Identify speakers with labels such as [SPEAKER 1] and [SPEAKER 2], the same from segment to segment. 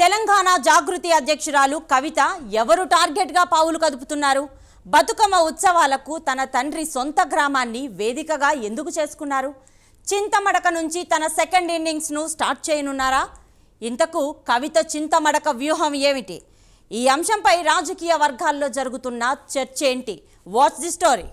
[SPEAKER 1] తెలంగాణ జాగృతి అధ్యక్షురాలు కవిత ఎవరు టార్గెట్గా పావులు కదుపుతున్నారు? బతుకమ్మ ఉత్సవాలకు తన తండ్రి సొంత గ్రామాన్ని వేదికగా ఎందుకు చేసుకున్నారు? చింతమడక నుంచి తన సెకండ్ ఇన్నింగ్స్ను స్టార్ట్ చేయనున్నారా? ఇంతకు కవిత చింతమడక వ్యూహం ఏమిటి? ఈ అంశంపై రాజకీయ వర్గాల్లో జరుగుతున్న చర్చ ఏంటి? What's the story?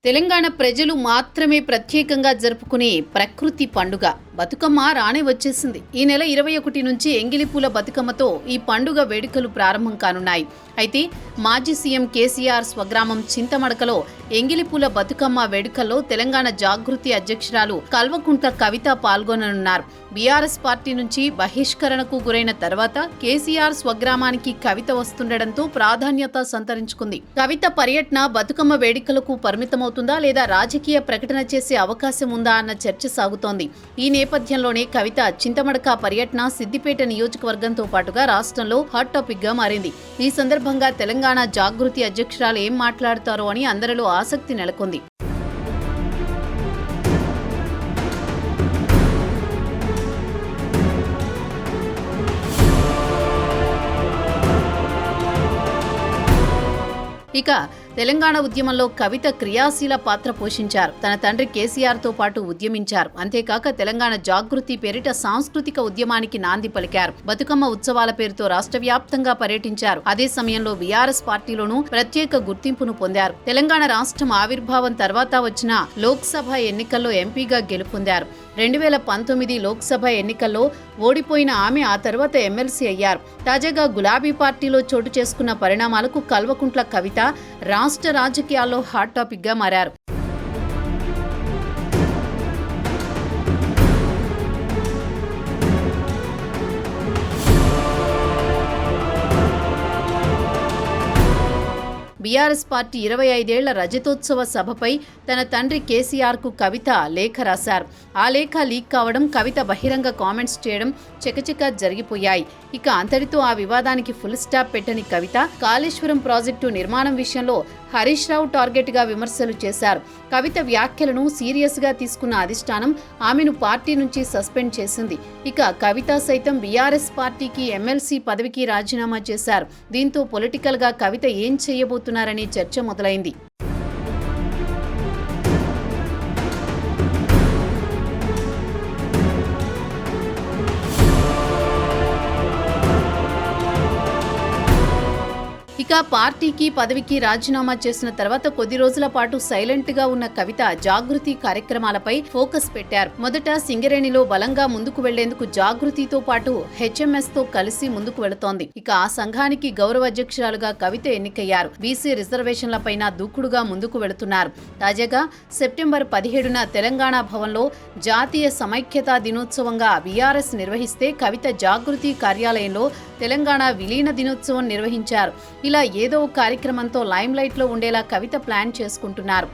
[SPEAKER 2] తెలంగాణ ప్రజలు మాత్రమే ప్రత్యేకంగా జరుపుకునే ప్రకృతి పండుగ బతుకమ్మ రానే వచ్చేసింది. ఈ నెల 21 నుంచి ఎంగిలిపూల బతుకమ్మతో ఈ పండుగ వేడుకలు ప్రారంభం కానున్నాయి. అయితే మాజీ సీఎం కేసీఆర్ స్వగ్రామం చింతమడకలో ఎంగిలిపూల బతుకమ్మ వేడుకల్లో తెలంగాణ జాగృతి అధ్యక్షురాలు కల్వకుంట్ల కవిత పాల్గొననున్నారు. బీఆర్ఎస్ పార్టీ నుంచి బహిష్కరణకు గురైన తర్వాత కేసీఆర్ స్వగ్రామానికి కవిత వస్తుండటంతో ప్రాధాన్యత సంతరించుకుంది. కవిత పర్యటన బతుకమ్మ వేడుకలకు పరిమితమవుతుందా లేదా రాజకీయ ప్రకటన చేసే అవకాశం ఉందా అన్న చర్చ సాగుతోంది. ఈ నేపథ్యంలోనే కవిత చింతమడక పర్యటన సిద్దిపేట నియోజకవర్గంతో పాటుగా రాష్ట్రంలో హాట్ టాపిక్ గా మారింది. ఈ సందర్భంగా తెలంగాణ జాగృతి అధ్యక్షురాలు ఏం మాట్లాడతారో అని అందరిలో ఆసక్తి నెలకొంది. ఇక తెలంగాణ ఉద్యమంలో కవిత క్రియాశీల పాత్ర పోషించారు. తన తండ్రి కేసీఆర్ తో పాటు ఉద్యమించారు. అంతేకాక తెలంగాణ జాగృతి పేరిట సాంస్కృతిక ఉద్యమానికి నాంది పలికారు. బతుకమ్మ ఉత్సవాల పేరుతో రాష్ట్ర వ్యాప్తంగా పర్యటించారు. అదే సమయంలో బీఆర్ఎస్ పార్టీలోనూ ప్రత్యేక గుర్తింపును పొందారు. తెలంగాణ రాష్ట్రం ఆవిర్భావం తర్వాత వచ్చిన లోక్సభ ఎన్నికల్లో ఎంపీగా గెలుపొందారు. 2019 లోక్సభ ఎన్నికల్లో ఓడిపోయిన ఆమె ఆ తర్వాత ఎమ్మెల్సీ అయ్యారు. తాజాగా గులాబీ పార్టీలో చోటు చేసుకున్న పరిణామాలకు కల్వకుంట్ల కవిత రాష్ట్ర రాజకీయాల్లో హాట్ టాపిక్ గా మారారు. బీఆర్ఎస్ పార్టీ 25 ఏళ్ల రజతోత్సవ సభపై తన తండ్రి కేసీఆర్ కు కవిత లేఖ రాశారు. ఆ లేఖ లీక్ కావడం, కవిత బహిరంగ కామెంట్స్ చేయడం చకచకా జరిగిపోయాయి. ఇక అంతటితో ఆ వివాదానికి ఫుల్ స్టాప్ పెట్టని కవిత కాళేశ్వరం ప్రాజెక్టు నిర్మాణం విషయంలో హరీష్ రావు టార్గెట్ గా విమర్శలు చేశారు. కవిత వ్యాఖ్యలను సీరియస్ గా తీసుకున్న అధిష్టానం ఆమెను పార్టీ నుంచి సస్పెండ్ చేసింది. ఇక కవిత సైతం బీఆర్ఎస్ పార్టీకి ఎమ్మెల్సీ పదవికి రాజీనామా చేశారు. దీంతో పొలిటికల్ గా కవిత ఏం చేయబోతున్నారనే చర్చ మొదలైంది. ఇక పార్టీకి పదవికి రాజీనామా చేసిన తర్వాత కొద్ది రోజుల పాటు సైలెంట్ గా ఉన్న కవిత జాగృతి కార్యక్రమాలపై ఫోకస్ పెట్టారు. మొదట సింగరేణిలో బలంగా ముందుకు వెళ్లేందుకు జాగృతితో పాటు హెచ్ఎంఎస్ తో కలిసి ముందుకు వెళుతోంది. ఇక ఆ సంఘానికి గౌరవ అధ్యక్షురాలుగా కవిత ఎన్నికయ్యారు. బీసీ రిజర్వేషన్లపైన దూకుడుగా ముందుకు వెళుతున్నారు. తాజాగా సెప్టెంబర్ 17న తెలంగాణ భవన్లో జాతీయ సమైక్యతా దినోత్సవంగా బీఆర్ఎస్ నిర్వహిస్తే కవిత జాగృతి కార్యాలయంలో తెలంగాణ విలీన దినోత్సవం నిర్వహించారు. ఇలా ఏదో కార్యక్రమంతో లైమ్ లైట్ లో ఉండేలా కవిత ప్లాన్ చేసుకుంటున్నారు.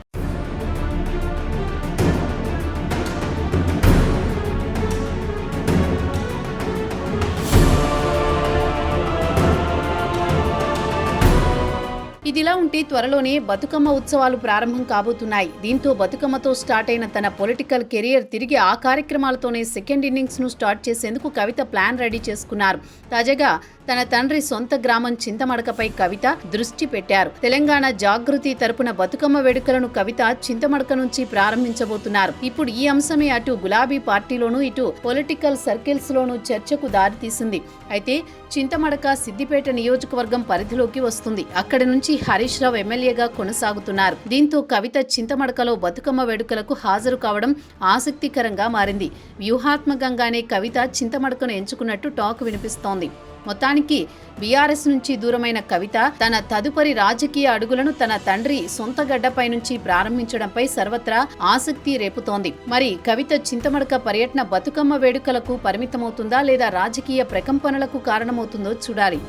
[SPEAKER 2] ఇదిలా ఉంటే త్వరలోనే బతుకమ్మ ఉత్సవాలు ప్రారంభం కాబోతున్నాయి. దీంతో బతుకమ్మతో స్టార్ట్ అయిన తన పొలిటికల్ కెరియర్ తిరిగి ఆ కార్యక్రమాలతోనే సెకండ్ ఇన్నింగ్స్ ను స్టార్ట్ చేసేందుకు కవిత ప్లాన్ రెడీ చేసుకున్నారు. తాజాగా తన తండ్రి సొంత గ్రామం చింతమడకపై కవిత దృష్టి పెట్టారు. తెలంగాణ జాగృతి తరపున బతుకమ్మ వేడుకలను కవిత చింతమడక నుంచి ప్రారంభించబోతున్నారు. ఇప్పుడు ఈ అంశమే అటు గులాబీ పార్టీలోనూ ఇటు పొలిటికల్ సర్కిల్స్ లోనూ చర్చకు దారితీసింది. అయితే చింతమడక సిద్దిపేట నియోజకవర్గం పరిధిలోకి వస్తుంది. అక్కడి నుంచి హరీష్ రావు ఎమ్మెల్యేగా కొనసాగుతున్నారు. దీంతో కవిత చింతమడకలో బతుకమ్మ వేడుకలకు హాజరు కావడం ఆసక్తికరంగా మారింది. వ్యూహాత్మకంగానే కవిత చింతమడకను ఎంచుకున్నట్టు టాక్ వినిపిస్తోంది. మొత్తానికి బీఆర్ఎస్ నుంచి దూరమైన కవిత తన తదుపరి రాజకీయ అడుగులను తన తండ్రి సొంత గడ్డపై నుంచి ప్రారంభించడంపై సర్వత్రా ఆసక్తి రేపుతోంది. మరి కవిత చింతమడక పర్యటన బతుకమ్మ వేడుకలకు పరిమితమవుతుందా లేదా రాజకీయ ప్రకంపనలకు కారణమవుతుందో చూడాలి.